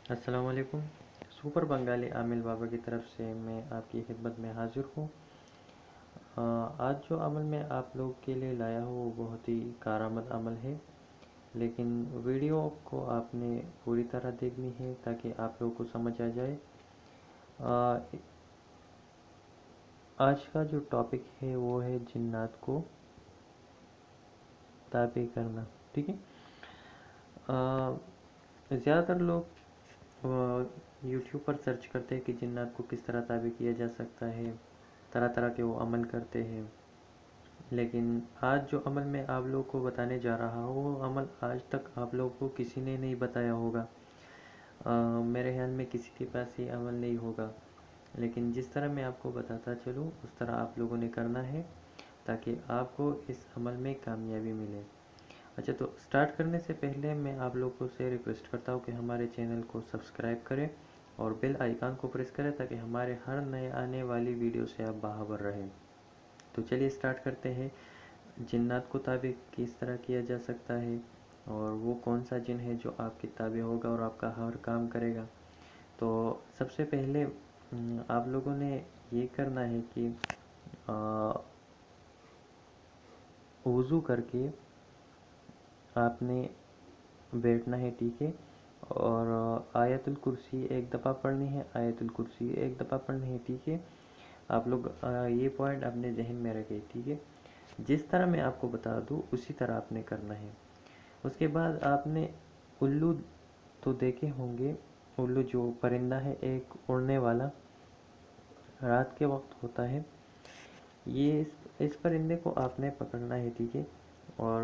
अस्सलाम वालेकुम। सुपर बंगाली आमिल बाबा की तरफ से मैं आपकी खिदमत में हाजिर हूँ। आज जो अमल मैं आप लोग के लिए लाया हूँ वो बहुत ही कारआमद अमल है, लेकिन वीडियो को आपने पूरी तरह देखनी है ताकि आप लोगों को समझ आ जाए। आ, आज का जो टॉपिक है वो है जिन्नात को ताबे करना। ठीक है। ज़्यादातर लोग यूट्यूब पर सर्च करते हैं कि जिन्नात को किस तरह ताबे किया जा सकता है, तरह तरह के वो अमल करते हैं। लेकिन आज जो अमल मैं आप लोगों को बताने जा रहा हूँ वो अमल आज तक आप लोगों को किसी ने नहीं बताया होगा। मेरे ख्याल में किसी के पास ये अमल नहीं होगा, लेकिन जिस तरह मैं आपको बताता चलूँ उस तरह आप लोगों ने करना है ताकि आपको इस अमल में कामयाबी मिले। अच्छा, तो स्टार्ट करने से पहले मैं आप लोगों से रिक्वेस्ट करता हूँ कि हमारे चैनल को सब्सक्राइब करें और बेल आइकन को प्रेस करें ताकि हमारे हर नए आने वाली वीडियो से आप बाखबर रहें। तो चलिए स्टार्ट करते हैं। जिन्नात को ताबे किस तरह किया जा सकता है और वो कौन सा जिन है जो आपके ताबे होगा और आपका हर काम करेगा। तो सबसे पहले आप लोगों ने ये करना है कि वज़ू करके आपने बैठना है। ठीक है। और आयतुल कुर्सी एक दफ़ा पढ़नी है, आयतुल कुर्सी एक दफ़ा पढ़नी है। ठीक है। आप लोग ये पॉइंट अपने जहन में रखें। ठीक है। जिस तरह मैं आपको बता दूँ उसी तरह आपने करना है। उसके बाद आपने उल्लू तो देखे होंगे, उल्लू जो परिंदा है एक उड़ने वाला, रात के वक्त होता है। ये इस परिंदे को आपने पकड़ना है। ठीक है। और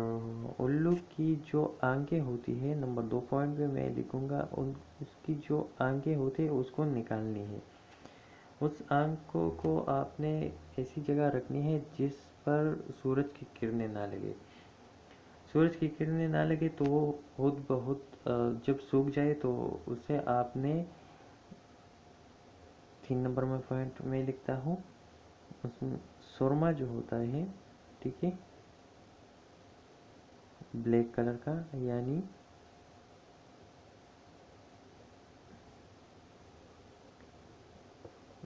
उल्लू की जो आंखें होती है, नंबर 2 पॉइंट पे मैं लिखूँगा, उन उसकी जो आंखें होती है उसको निकालनी है। उस आंखों को आपने ऐसी जगह रखनी है जिस पर सूरज की किरणें ना लगे। सूरज की किरणें ना लगे तो वो खुद बहुत जब सूख जाए तो उसे आपने 3 नंबर में पॉइंट में लिखता हूँ, उसमें सुरमा जो होता है, ठीक है, ब्लैक कलर का यानी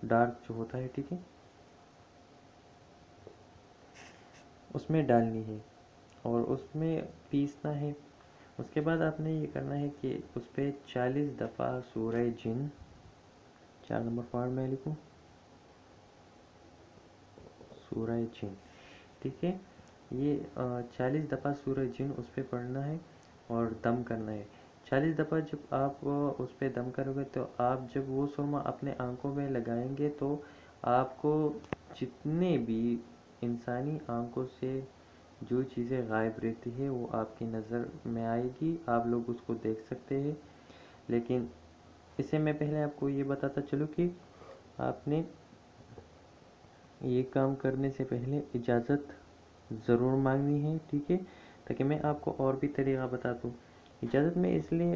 डार्क जो होता है, ठीक है, उसमें डालनी है और उसमें पीसना है। उसके बाद आपने ये करना है कि उस पर 40 दफ़ा सूरह जिन, 4 नंबर पॉइंट में लिखूँ, सूरह जिन, ठीक है। ये 40 दफ़ा सूरह जिन उस पर पढ़ना है और दम करना है। 40 दफ़ा जब आप उस पर दम करोगे तो आप जब वो सुरमा अपने आंखों में लगाएंगे तो आपको जितने भी इंसानी आंखों से जो चीज़ें गायब रहती है वो आपकी नज़र में आएगी, आप लोग उसको देख सकते हैं। लेकिन इससे मैं पहले आपको ये बताता चलूँ कि आपने ये काम करने से पहले इजाज़त ज़रूर मांगनी है। ठीक है। ताकि मैं आपको और भी तरीक़ा बता दूँ। इजाज़त में इसलिए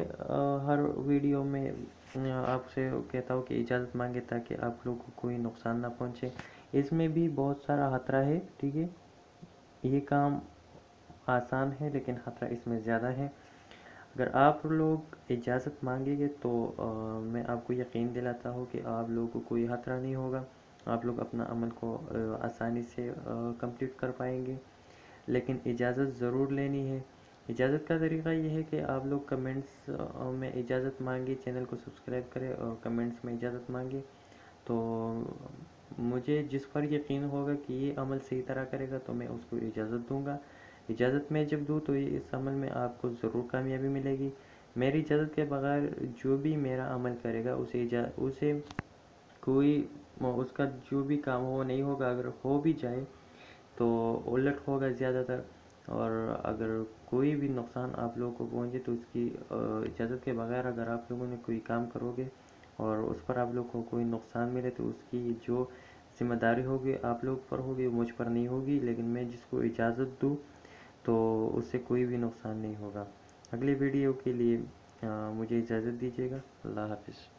हर वीडियो में आपसे कहता हूँ कि इजाज़त मांगे ताकि आप लोगों को कोई नुकसान ना पहुँचे। इसमें भी बहुत सारा खतरा है। ठीक है। ये काम आसान है लेकिन ख़तरा इसमें ज़्यादा है। अगर आप लोग इजाज़त मांगेंगे तो मैं आपको यकीन दिलाता हूँ कि आप लोगों को कोई खतरा नहीं होगा, आप लोग अपना अमल को आसानी से कंप्लीट कर पाएंगे। लेकिन इजाज़त ज़रूर लेनी है। इजाज़त का तरीक़ा ये है कि आप लोग कमेंट्स में इजाज़त मांगे, चैनल को सब्सक्राइब करें और कमेंट्स में इजाज़त मांगे। तो मुझे जिस पर यकीन होगा कि ये अमल सही तरह करेगा तो मैं उसको इजाज़त दूंगा। इजाज़त मैं जब दूँ तो इस अमल में आपको ज़रूर कामयाबी मिलेगी। मेरी इजाज़त के बगैर जो भी मेरा अमल करेगा उसे कोई उसका जो भी काम हो नहीं होगा। अगर हो भी जाए तो उलट होगा ज़्यादातर। और अगर कोई भी नुकसान आप लोगों को पहुँचे तो उसकी इजाज़त के बगैर अगर आप लोगों ने कोई काम करोगे और उस पर आप लोग को कोई नुकसान मिले तो उसकी जो ज़िम्मेदारी होगी आप लोग पर होगी, मुझ पर नहीं होगी। लेकिन मैं जिसको इजाज़त दूँ तो उससे कोई भी नुकसान नहीं होगा। अगली वीडियो के लिए मुझे इजाज़त दीजिएगा। अल्लाह हाफ़िज़।